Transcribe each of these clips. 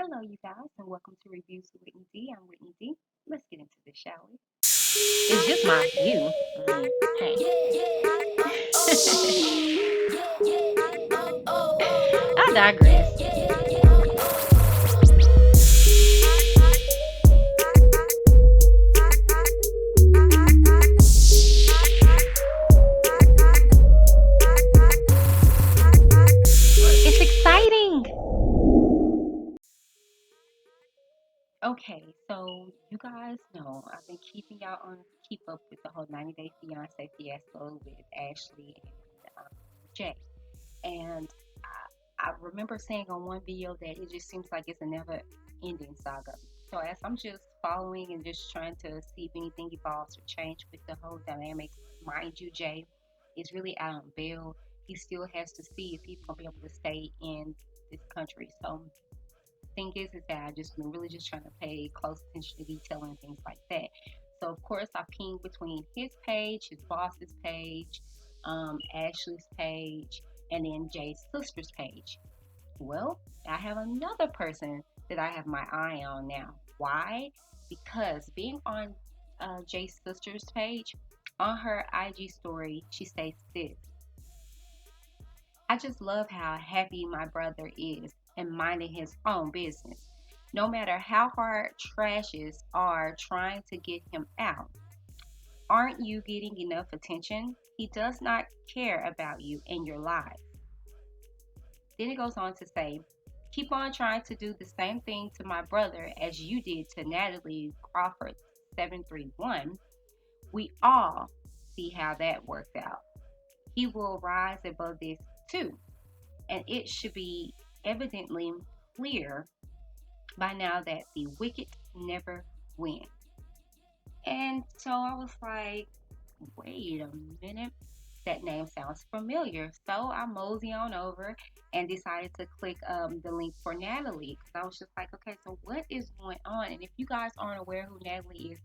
Hello, you guys, and welcome to Reviews with Whitney D. I'm Whitney D. Let's get into this, shall we? It's just my view. Hey. I digress. It's exciting. Okay, so you guys know I've been keeping y'all on keep up with the whole 90 Day Fiance fiasco with Ashley and Jay. And I remember saying on one video that it just seems like it's a never ending saga. So as I'm just following and just trying to see if anything evolves or change with the whole dynamics, mind you, Jay is really out on bail. He still has to see if he's gonna be able to stay in this country. So thing is that I just been really just trying to pay close attention to detail and things like that. So of course I pinged between his page, his boss's page, Ashley's page, and then Jay's sister's page. Well, I have another person that I have my eye on now. Why? Because being on Jay's sister's page, on her IG story, she states this: I just love how happy my brother is and minding his own business. No matter how hard trashes are trying to get him out, aren't you getting enough attention? He does not care about you and your lives. Then it goes on to say, keep on trying to do the same thing to my brother as you did to Natalie Crawford 731. We all see how that worked out. He will rise above this too. And it should be evidently clear by now that the wicked never win. And so I was like, wait a minute, that name sounds familiar. So I mosey on over and decided to click the link for Natalie because I was just like, okay, so what is going on? And if you guys aren't aware who Natalie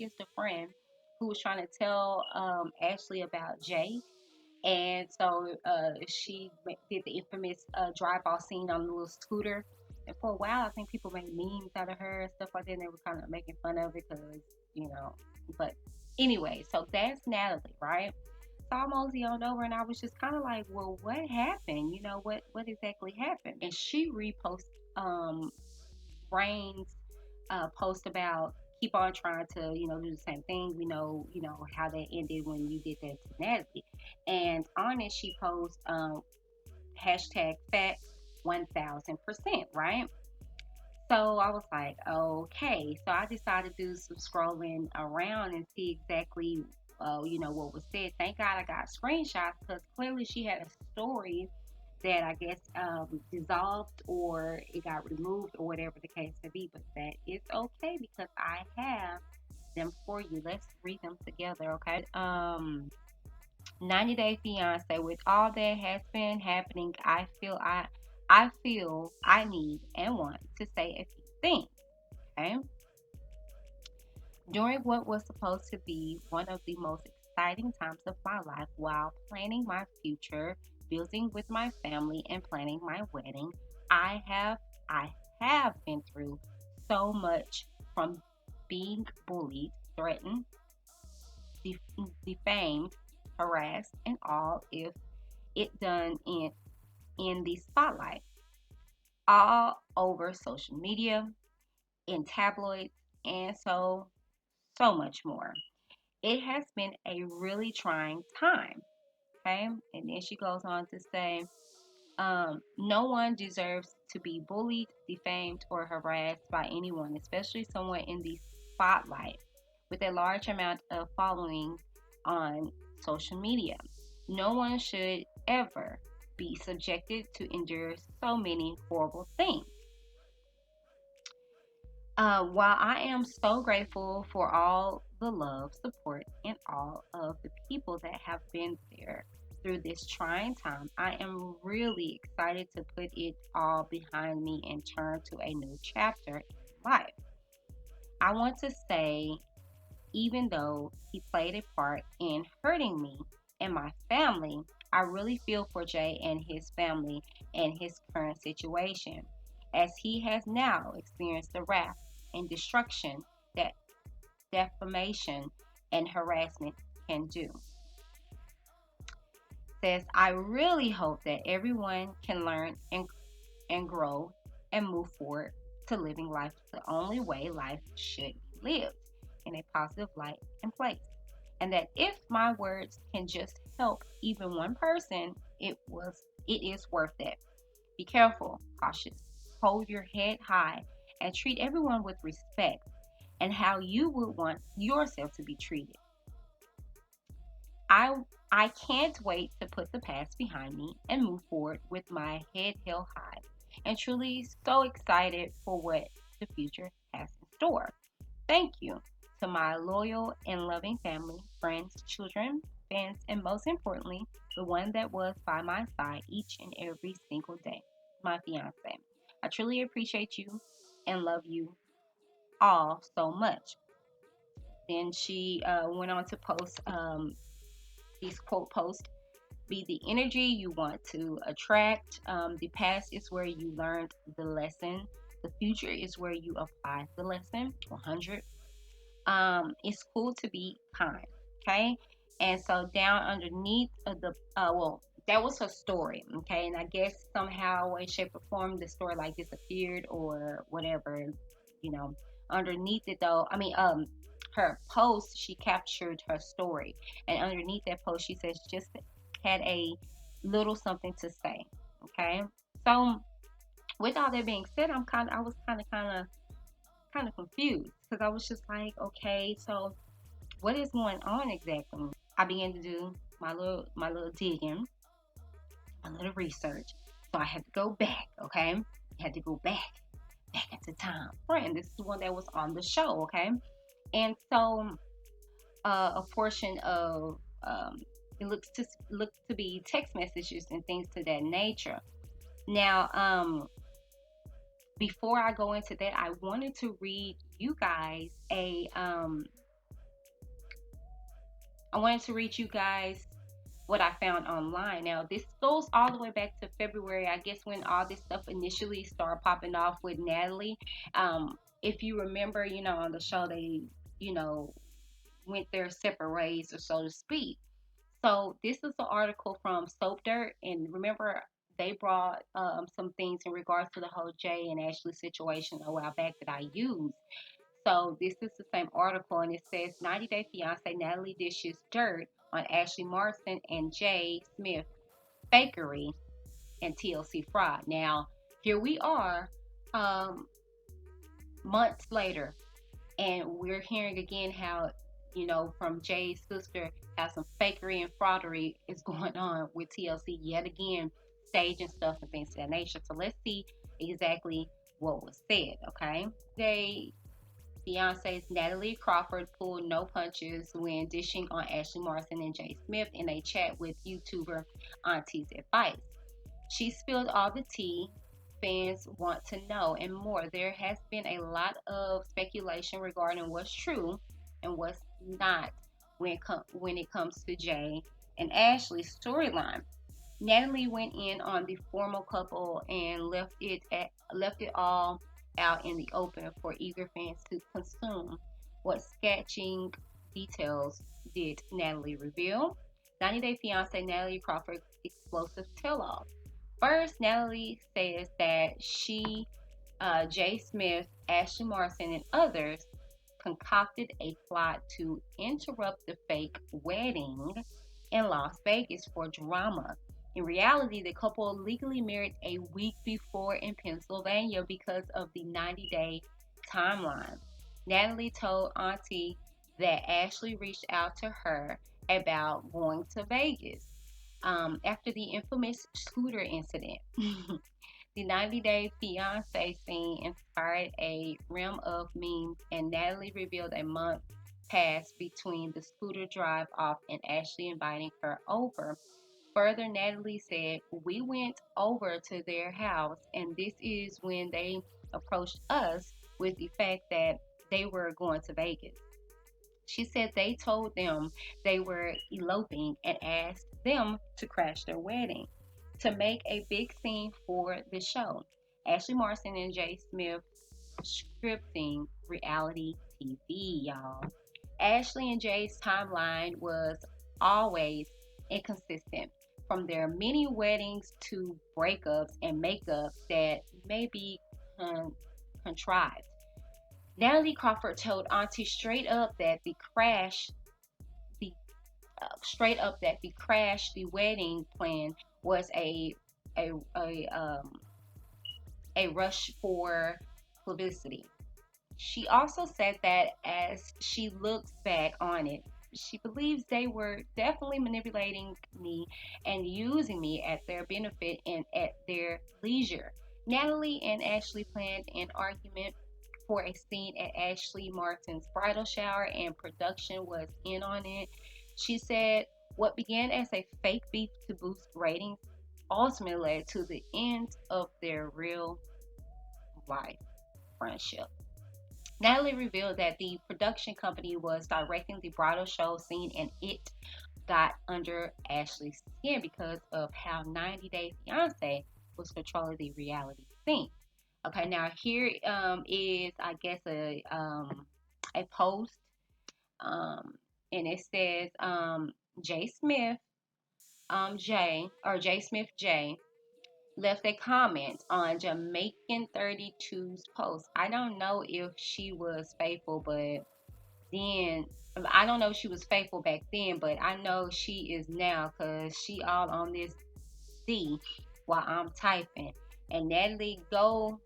is the friend who was trying to tell Ashley about Jay. And so she did the infamous drive off scene on the little scooter. And for a while, I think people made memes out of her and stuff like that. And they were kind of making fun of it because, you know. But anyway, so that's Natalie, right? So I mosey on over and I was just kind of like, well, what happened? What exactly happened? And she reposted Rain's post about keep on trying to, do the same thing. We know how that ended when you did that to Natalie. And on it, she posts hashtag facts 1000%, right? So I was like, okay. So I decided to do some scrolling around and see exactly, what was said. Thank God I got screenshots because clearly she had a story that I guess dissolved or it got removed or whatever the case may be. But that is okay because I have them for you. Let's read them together, okay? 90 Day Fiance. With all that has been happening, I feel I need and want to say a few things. Okay. During what was supposed to be one of the most exciting times of my life while planning my future, building with my family and planning my wedding, I have I have been through so much from being bullied, threatened, defamed, harassed, and all if it done in the spotlight, all over social media, in tabloids, and so much more. It has been a really trying time. Okay, and then she goes on to say, no one deserves to be bullied, defamed, or harassed by anyone, especially someone in the spotlight with a large amount of following on social media. No one should ever be subjected to endure so many horrible things. While I am so grateful for all the love, support, and all of the people that have been there through this trying time, I am really excited to put it all behind me and turn to a new chapter in life. I want to say, even though he played a part in hurting me and my family, I really feel for Jay and his family and his current situation. as he has now experienced the wrath and destruction that defamation and harassment can do. Says, I really hope that everyone can learn and grow and move forward to living life the only way life should be lived, in a positive light and place. And that if my words can just help even one person, it is worth it. Be careful, cautious, hold your head high, and treat everyone with respect and how you would want yourself to be treated. I I can't wait to put the past behind me and move forward with my head held high, and truly so excited for what the future has in store. Thank you to my loyal and loving family, friends, children, fans, and most importantly, the one that was by my side each and every single day, my fiance. I truly appreciate you and love you all so much. Then she went on to post these quote posts. Be the energy you want to attract. The past is where you learned the lesson. The future is where you apply the lesson. 100. It's cool to be kind. Okay. And so down underneath of the well, that was her story. Okay. And I guess somehow, way, shape, or form, the story like disappeared or whatever. You know, underneath it though, her post, she captured her story, and underneath that post, she says just had a little something to say. Okay. So with all that being said, I was kind of confused because I was just like, okay, so what is going on exactly? I began to do my little digging, my little research. So I had to go back, okay? I had to go back into time. Friend, this is the one that was on the show, okay? And so a portion of it looks to be text messages and things to that nature. Now, before I go into that, I wanted to read you guys a I wanted to read you guys what I found online. Now, this goes all the way back to February, I guess, when all this stuff initially started popping off with Natalie. If you remember, on the show, they, you know, went their separate ways, or so to speak. So, this is an article from Soap Dirt. And remember, they brought some things in regards to the whole Jay and Ashley situation a while back that I used. So this is the same article, and it says 90 Day Fiance Natalie dishes dirt on Ashley Marson and Jay Smith fakery and TLC fraud. Now, here we are, um, months later, and we're hearing again how, from Jay's sister, how some fakery and fraudery is going on with TLC yet again, staging stuff and things of that nature. So let's see exactly what was said, okay? They Fiance's Natalie Crawford pulled no punches when dishing on Ashley Marson and Jay Smith in a chat with YouTuber Auntie's advice. She spilled all the tea fans want to know and more. There has been a lot of speculation regarding what's true and what's not when it comes to Jay and Ashley's storyline. Natalie went in on the formal couple and left it all out in the open for eager fans to consume. What sketching details did Natalie reveal? 90 Day Fiance Natalie Crawford explosive tell-all. First, Natalie says that she, Jay Smith, Ashley Morrison, and others concocted a plot to interrupt the fake wedding in Las Vegas for drama. In reality, the couple legally married a week before in Pennsylvania because of the 90-day timeline. Natalie told Auntie that Ashley reached out to her about going to Vegas after the infamous scooter incident. The 90 Day Fiance scene inspired a rim of memes, and Natalie revealed a month passed between the scooter drive off and Ashley inviting her over. Further, Natalie said, we went over to their house, and this is when they approached us with the fact that they were going to Vegas. She said they told them they were eloping and asked them to crash their wedding to make a big scene for the show. Ashley Martin and Jay Smith scripting reality TV, y'all. Ashley and Jay's timeline was always inconsistent, from their many weddings to breakups and makeups that may be contrived. Natalie Crawford told Auntie the straight up that the wedding plan was a a um, a rush for publicity. She also said that as she looks back on it, she believes they were definitely manipulating me and using me at their benefit and at their leisure. Natalie and Ashley planned an argument for a scene at Ashley Martin's bridal shower, and production was in on it. She said what began as a fake beef to boost ratings ultimately led to the end of their real life friendship. Natalie revealed that the production company was directing the bridal show scene and it got under Ashley's skin because of how 90 Day Fiance was controlling the reality scene. Okay, now here is, I guess, a post, um, and it says Jay Smith, Jay Smith J left a comment on Jamaican 32's post. I don't know if she was faithful, but then I don't know if she was faithful back then, but I know she is now because she all on this D while I'm typing. And Natalie, go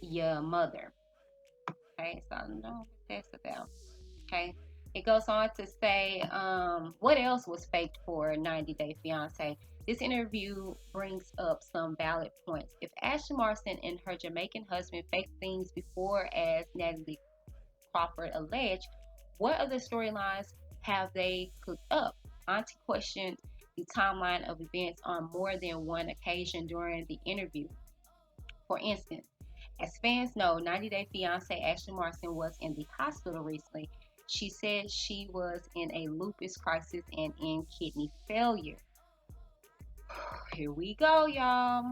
your mother. Okay, so I don't know what that's about. Okay. It goes on to say, what else was faked for 90 Day Fiance? This interview brings up some valid points. If Ashley Marston and her Jamaican husband faked things before, as Natalie Crawford alleged, what other storylines have they cooked up? Auntie questioned the timeline of events on more than one occasion during the interview. For instance, as fans know, 90 Day Fiance Ashley Martin was in the hospital recently. She said she was in a lupus crisis and in kidney failure. Here we go, y'all.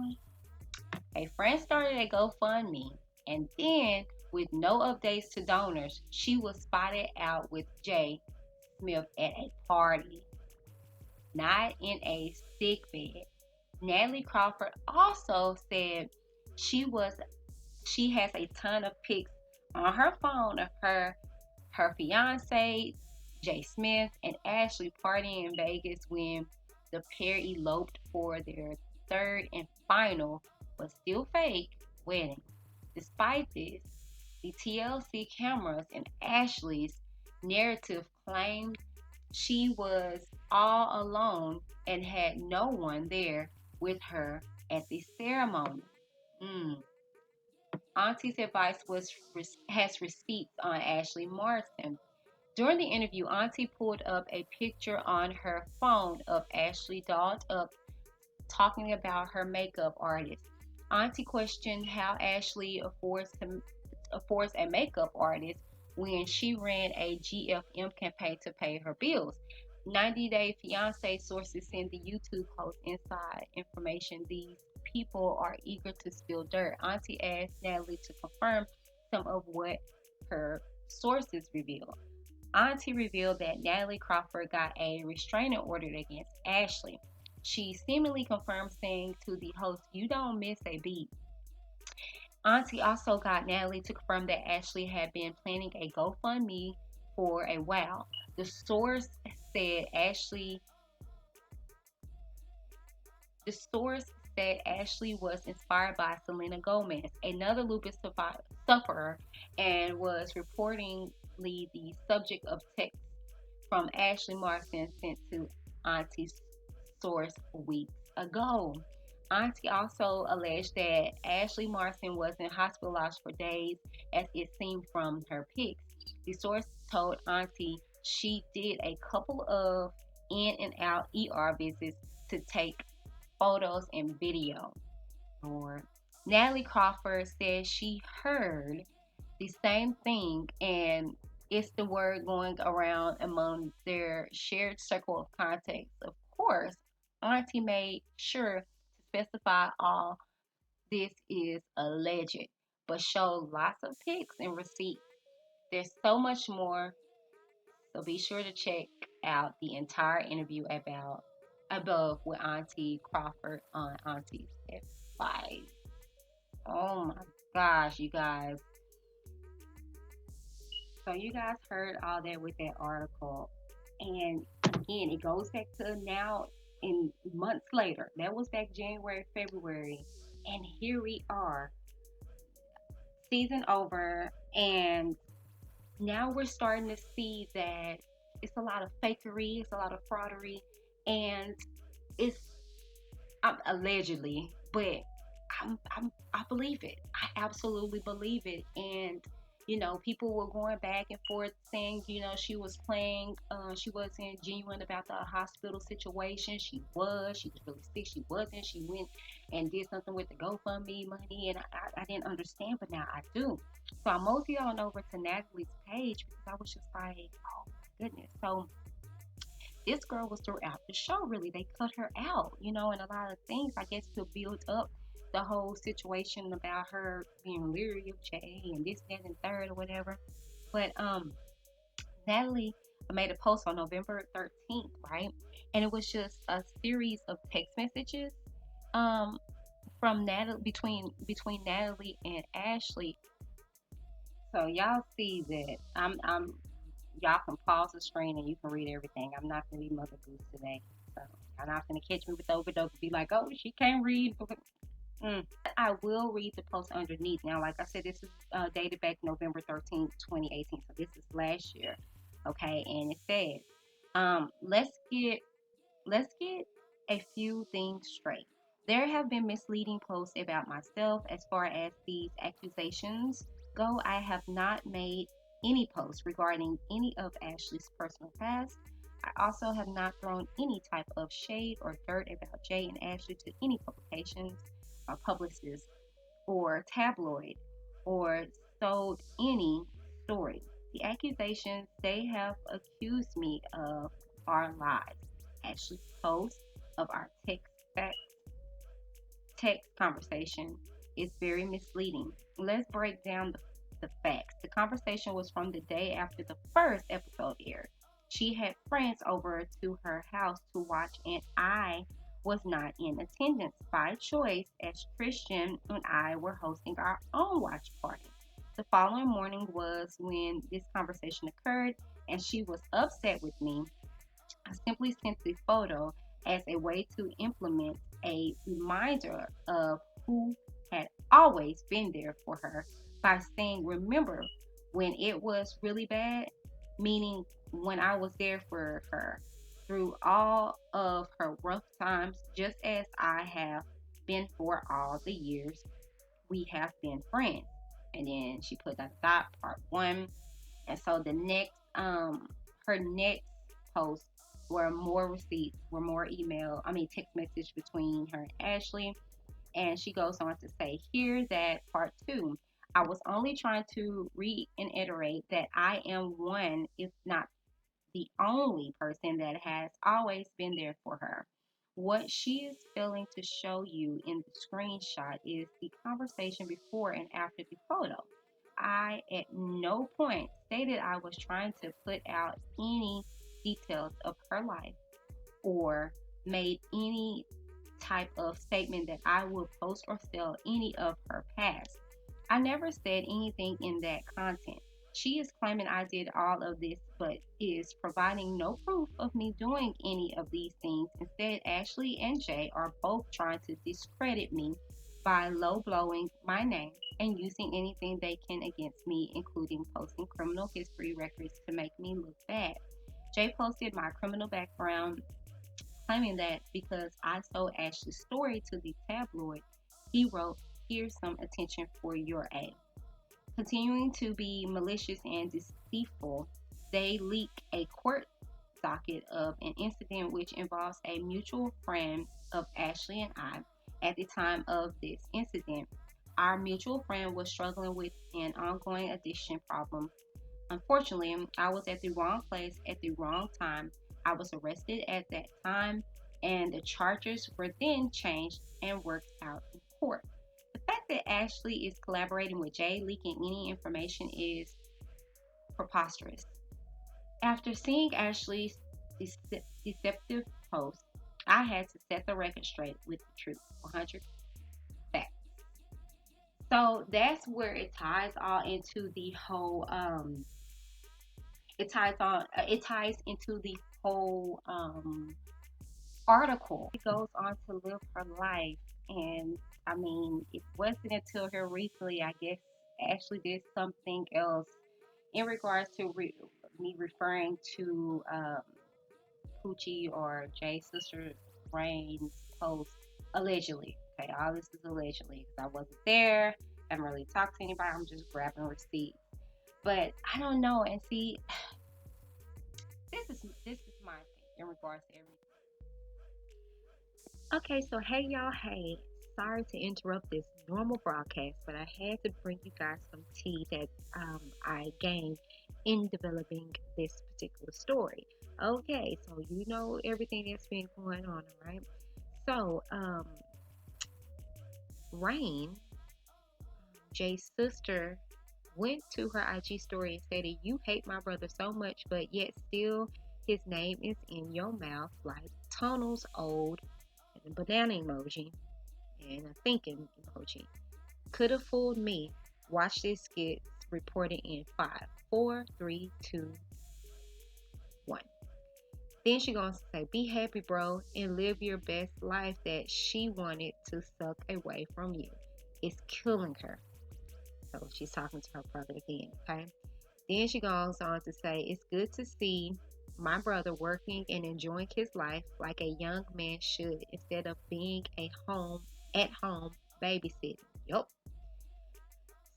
A friend started a GoFundMe, and then, with no updates to donors, she was spotted out with Jay Smith at a party, not in a sick bed. Natalie Crawford also said she was she has a ton of pics on her phone of her fiance, Jay Smith, and Ashley partying in Vegas when the pair eloped for their third and final, but still fake, wedding. Despite this, the TLC cameras and Ashley's narrative claimed she was all alone and had no one there with her at the ceremony. Mm. Auntie's advice has receipts on Ashley Martin. During the interview, Auntie pulled up a picture on her phone of Ashley dolled up talking about her makeup artist. Auntie questioned how Ashley affords a makeup artist when she ran a GFM campaign to pay her bills. 90 Day Fiance sources send the YouTube post inside information. These people are eager to spill dirt. Auntie asked Natalie to confirm some of what her sources revealed. Auntie revealed that Natalie Crawford got a restraining order against Ashley. She seemingly confirmed, saying to the host, "You don't miss a beat." Auntie also got Natalie to confirm that Ashley had been planning a GoFundMe for a while. The source said Ashley the source said Ashley was inspired by Selena Gomez, another sufferer, and was reportedly the subject of texts from Ashley Martin sent to Auntie's source weeks ago. Auntie also alleged that Ashley Martin wasn't hospitalized for days, as it seemed from her pics. The source told Auntie she did a couple of in and out ER visits to take photos and video. Lord. Natalie Crawford says she heard the same thing, and it's the word going around among their shared circle of contacts. Of course, Auntie made sure to specify all this is alleged, but show lots of pics and receipts. There's so much more, so be sure to check out the entire interview about above with Auntie Crawford on Auntie's advice. Oh my gosh, you guys. So you guys heard all that with that article. And again, it goes back to now in months later. That was back January, February. And here we are, season over. And now we're starting to see that it's a lot of fakery, it's a lot of fraudery. And it's allegedly, but I believe it. I absolutely believe it. And people were going back and forth saying, she was playing, she wasn't genuine about the hospital situation. She was really sick. She wasn't. She went and did something with the GoFundMe money, and I didn't understand, but now I do. So I moseyed on over to Natalie's page because I was just like, oh my goodness. So this girl was throughout the show, really. They cut her out, and a lot of things, I guess, to build up the whole situation about her being leery of Jay and this, that, and third or whatever. But Natalie made a post on November 13th, right? And it was just a series of text messages um, from Natalie between Natalie and Ashley. So y'all see that y'all can pause the screen and you can read everything. I'm not gonna be Mother Goose today. So I'm not gonna catch me with overdose and be like, oh, she can't read. I will read the post underneath. Now, like I said, this is dated back November 13th, 2018. So this is last year. Okay, and it says, let's get a few things straight. There have been misleading posts about myself as far as these accusations go. I have not made any posts regarding any of Ashley's personal past. I also have not thrown any type of shade or dirt about Jay and Ashley to any publications or publicists or tabloid or sold any story. The accusations they have accused me of are lies. Ashley's post of our text conversation is very misleading. Let's break down the facts. The conversation was from the day after the first episode aired. She had friends over to her house to watch, and I was not in attendance by choice, as Christian and I were hosting our own watch party. The following morning was when this conversation occurred, and she was upset with me. I simply sent the photo as a way to implement a reminder of who had always been there for her by saying, remember when it was really bad? Meaning when I was there for her through all of her rough times, just as I have been for all the years we have been friends. And then she put that dot part one. And so her next post were more receipts, were more text message between her and Ashley. And she goes on to say, here that part two. I was only trying to reiterate that I am one, if not the only person that has always been there for her. What she is failing to show you in the screenshot is the conversation before and after the photo. I at no point stated I was trying to put out any details of her life or made any type of statement that I would post or sell any of her past. I never said anything in that content. She is claiming I did all of this, but is providing no proof of me doing any of these things. Instead, Ashley and Jay are both trying to discredit me by low blowing my name and using anything they can against me, including posting criminal history records to make me look bad. Jay posted my criminal background, claiming that because I sold Ashley's story to the tabloid, he wrote, here's some attention for your A. Continuing to be malicious and deceitful, they leak a court docket of an incident which involves a mutual friend of Ashley and I. At the time of this incident, our mutual friend was struggling with an ongoing addiction problem. Unfortunately, I was at the wrong place at the wrong time. I was arrested at that time, and the charges were then changed and worked out in court. The fact that Ashley is collaborating with Jay, leaking any information is preposterous. After seeing Ashley's deceptive post, I had to set the record straight with the truth, 100 facts. So that's where it ties all into the whole. It ties into the whole article. She goes on to live her life, and I mean, it wasn't until here recently, I guess, Ashley did something else in regards to me referring to Poochie or Jay's sister Rain's post allegedly. Okay, all this is allegedly because I wasn't there. I haven't really talked to anybody. I'm just grabbing receipts. But I don't know. And see, this is my thing in regards to everything. Okay, so hey y'all, hey. Sorry to interrupt this normal broadcast, but I had to bring you guys some tea that I gained in developing this particular story. Okay, so you know everything that's been going on, right? So, Rain, Jay's sister, went to her IG story and stated, "You hate my brother so much, but yet still his name is in your mouth like tunnels old," and a banana emoji and a thinking emoji. Could have fooled me. Watch this skit reported in 5, 4, 3, 2, 1. Then she gonna say, "Be happy, bro, and live your best life that she wanted to suck away from you. It's killing her." So she's talking to her brother again, okay? Then she goes on to say, "It's good to see my brother working and enjoying his life like a young man should instead of being a home at home babysitting." Yup.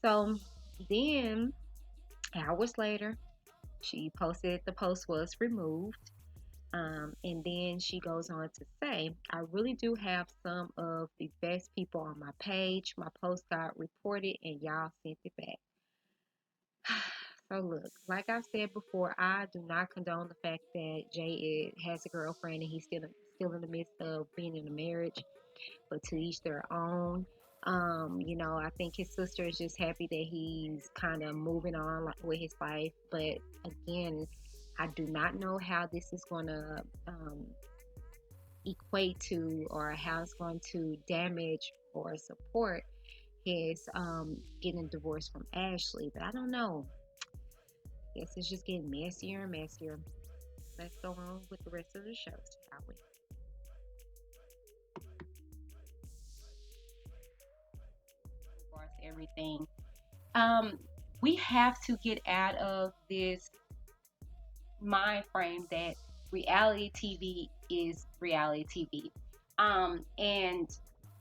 So then hours later, she posted the post was removed. And then she goes on to say, "I really do have some of the best people on my page. My post got reported and y'all sent it back." So look, like I've said before, I do not condone the fact that Jay has a girlfriend and he's still in the midst of being in a marriage, but to each their own. I think his sister is just happy that he's kind of moving on with his life. But again, I do not know how this is going to equate to or how it's going to damage or support his getting divorced from Ashley. But I don't know. I guess it's just getting messier and messier. Let's go on with the rest of the show, shall we? As far as everything, um, we have to get out of this mind frame that reality TV is reality TV. And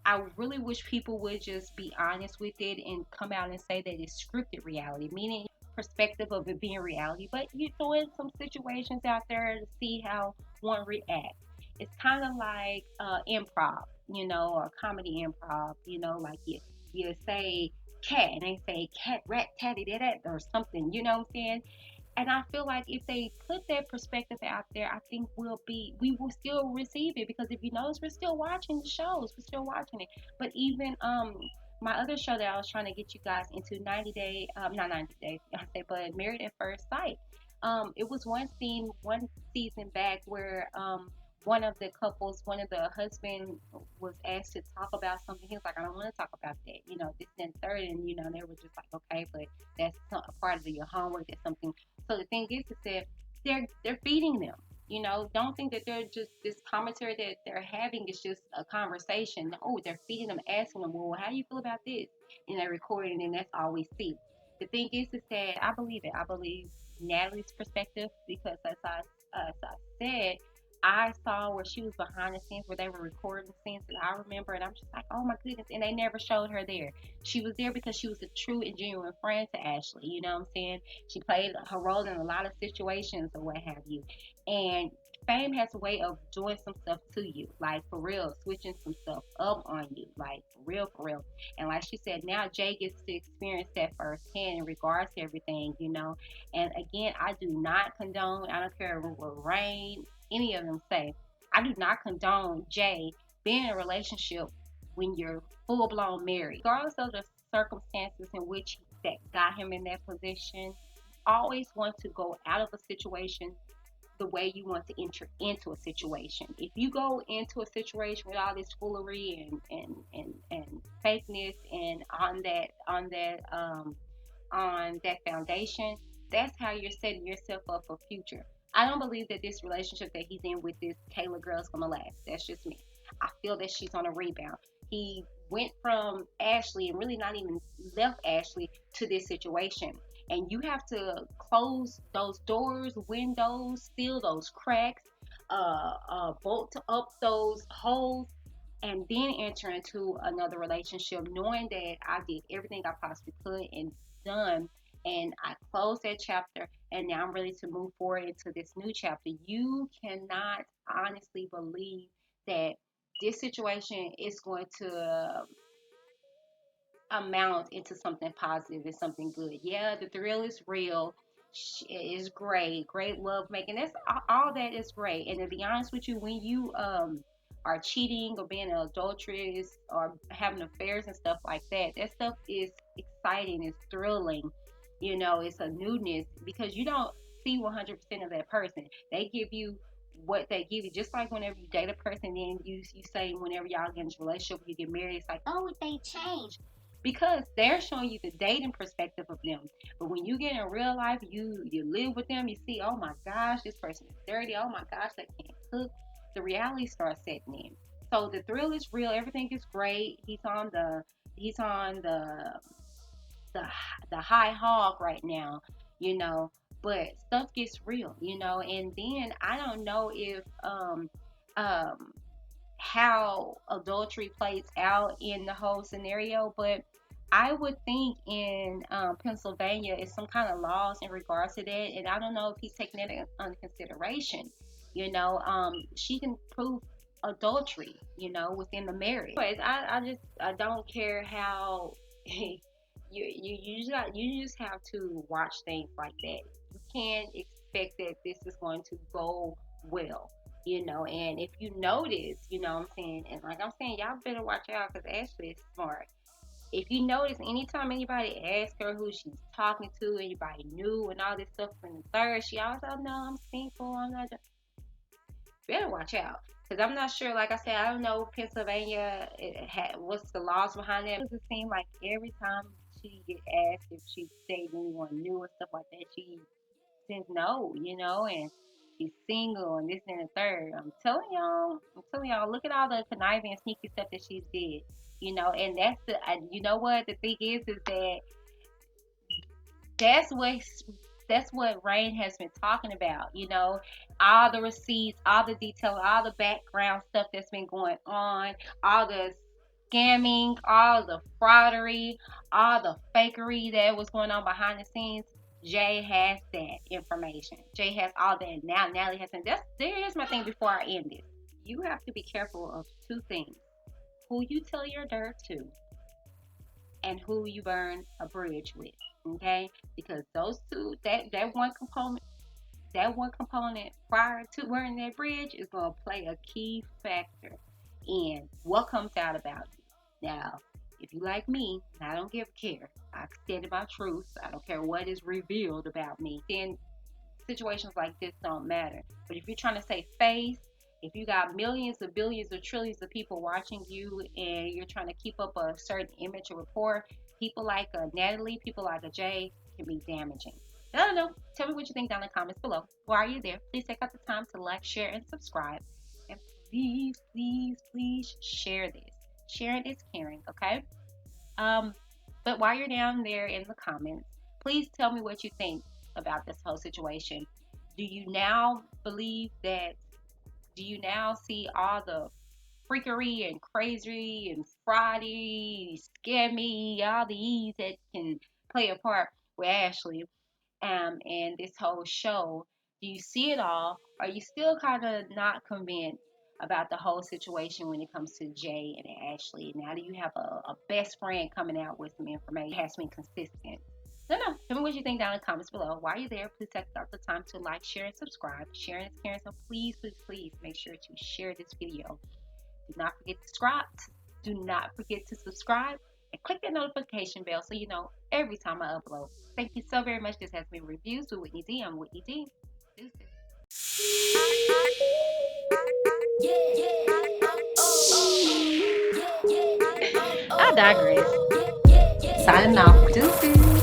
I really wish people would just be honest with it and come out and say that it's scripted reality, meaning perspective of it being reality. But you throw in some situations out there to see how one reacts. It's kind of like improv, or comedy improv, like you say cat and they say cat, rat, tatty, that, or something, you know what I'm saying? And I feel like if they put that perspective out there, I think we will still receive it because if you notice, we're still watching the shows, we're still watching it. But even my other show that I was trying to get you guys into, 90 Day, not 90 Days, I say, but Married at First Sight. It was one scene, one season back where one of the husband was asked to talk about something. He was like, "I don't want to talk about that, this and third," and they were just like, "Okay, but that's a part of your homework. That's something." So the thing is that they're feeding them. Don't think that they're just this commentary that they're having is just a conversation. Oh, they're feeding them, asking them, "Well, how do you feel about this?" And they're recording, and that's all we see. The thing is that I believe it. I believe Natalie's perspective because as I said, I saw where she was behind the scenes where they were recording scenes that I remember, and I'm just like, "Oh my goodness!" And they never showed her there. She was there because she was a true and genuine friend to Ashley. You know what I'm saying? She played her role in a lot of situations or what have you. And fame has a way of doing some stuff to you, like for real, switching some stuff up on you, like for real, for real. And like she said, now Jay gets to experience that firsthand in regards to everything. And again, I do not condone, I don't care what Rain, any of them say, I do not condone Jay being in a relationship when you're full blown married. Regardless of the circumstances in which that got him in that position, always want to go out of a situation the way you want to enter into a situation. If you go into a situation with all this foolery and fakeness and on that foundation, that's how you're setting yourself up for future. I don't believe that this relationship that he's in with this Taylor girl is gonna last. That's just me. I feel that she's on a rebound. He went from Ashley and really not even left Ashley to this situation. And you have to close those doors, windows, seal those cracks, bolt up those holes, and then enter into another relationship knowing that I did everything I possibly could and done, and I closed that chapter, and now I'm ready to move forward into this new chapter. You cannot honestly believe that this situation is going to amount into something positive and something good. Yeah, the thrill is real. It is great, great love making. That's all that is great. And to be honest with you, when you are cheating or being an adulteress or having affairs and stuff like that, that stuff is exciting, it's thrilling. You know, it's a newness because you don't see 100% of that person. They give you what they give you. Just like whenever you date a person, then you say whenever y'all get into a relationship, you get married, it's like, oh, they changed because they're showing you the dating perspective of them. But when you get in real life, you live with them, you see, oh my gosh, this person is dirty. Oh my gosh, they can't cook. The reality starts setting in. So the thrill is real. Everything is great. He's on the the high hog right now, you know. But stuff gets real, you know. And then I don't know if um how adultery plays out in the whole scenario, but I would think in Pennsylvania is some kind of laws in regards to that, and I don't know if he's taking that under consideration. You know, she can prove adultery, you know, within the marriage. Anyways, I don't care how you just have to watch things like that. You can't expect that this is going to go well, you know. And if you notice, you know what I'm saying, and like I'm saying, y'all better watch out because Ashley is smart. If you notice, anytime anybody asks her who she's talking to, anybody new and all this stuff from the third, she always, oh no, I'm single, I'm not. Better watch out. Because I'm not sure, like I said, I don't know Pennsylvania, what's the laws behind that. It does seem like every time she get asked if she's dating anyone new or stuff like that, she says no, you know, and she's single and this and the third. I'm telling y'all, look at all the conniving and sneaky stuff that she's did, you know, and you know what the thing is that that's what that's what Rain has been talking about. You know, all the receipts, all the detail, all the background stuff that's been going on, all the scamming, all the fraudery, all the fakery that was going on behind the scenes. Jay has that information. Jay has all that. Now Natalie has. And here's my thing before I end this. You have to be careful of two things: who you tell your dirt to, and who you burn a bridge with. Okay, because those two, that one component prior to burning that bridge is going to play a key factor in what comes out about you. Now, if you like me, I don't give a care. I stand my truth. I don't care what is revealed about me. Then situations like this don't matter. But if you're trying to save face, if you got millions of billions or trillions of people watching you and you're trying to keep up a certain image or rapport, people like a Natalie, people like a Jay can be damaging. I don't know. Tell me what you think down in the comments below. While you're there, please take out the time to like, share, and subscribe. And please, please, please share this. Sharing is caring, okay? Um, but while you're down there in the comments, please tell me what you think about this whole situation. Do you now believe that? Do you now see all the freakery and crazy and fraudy, scammy, all the E's that can play a part with Ashley and this whole show? Do you see it all? Are you still kind of not convinced about the whole situation when it comes to Jay and Ashley? Now do you have a best friend coming out with some information that has been consistent? No, no. Tell me what you think down in the comments below. While you're there, please take out the time to like, share, and subscribe. Sharing is caring, so please, please, please make sure to share this video. Do not forget to subscribe. Do not forget to subscribe and click that notification bell so you know every time I upload. Thank you so very much. This has been Reviews with Whitney D. I'm Whitney D. Deuces. I digress. Signing off. Deuces.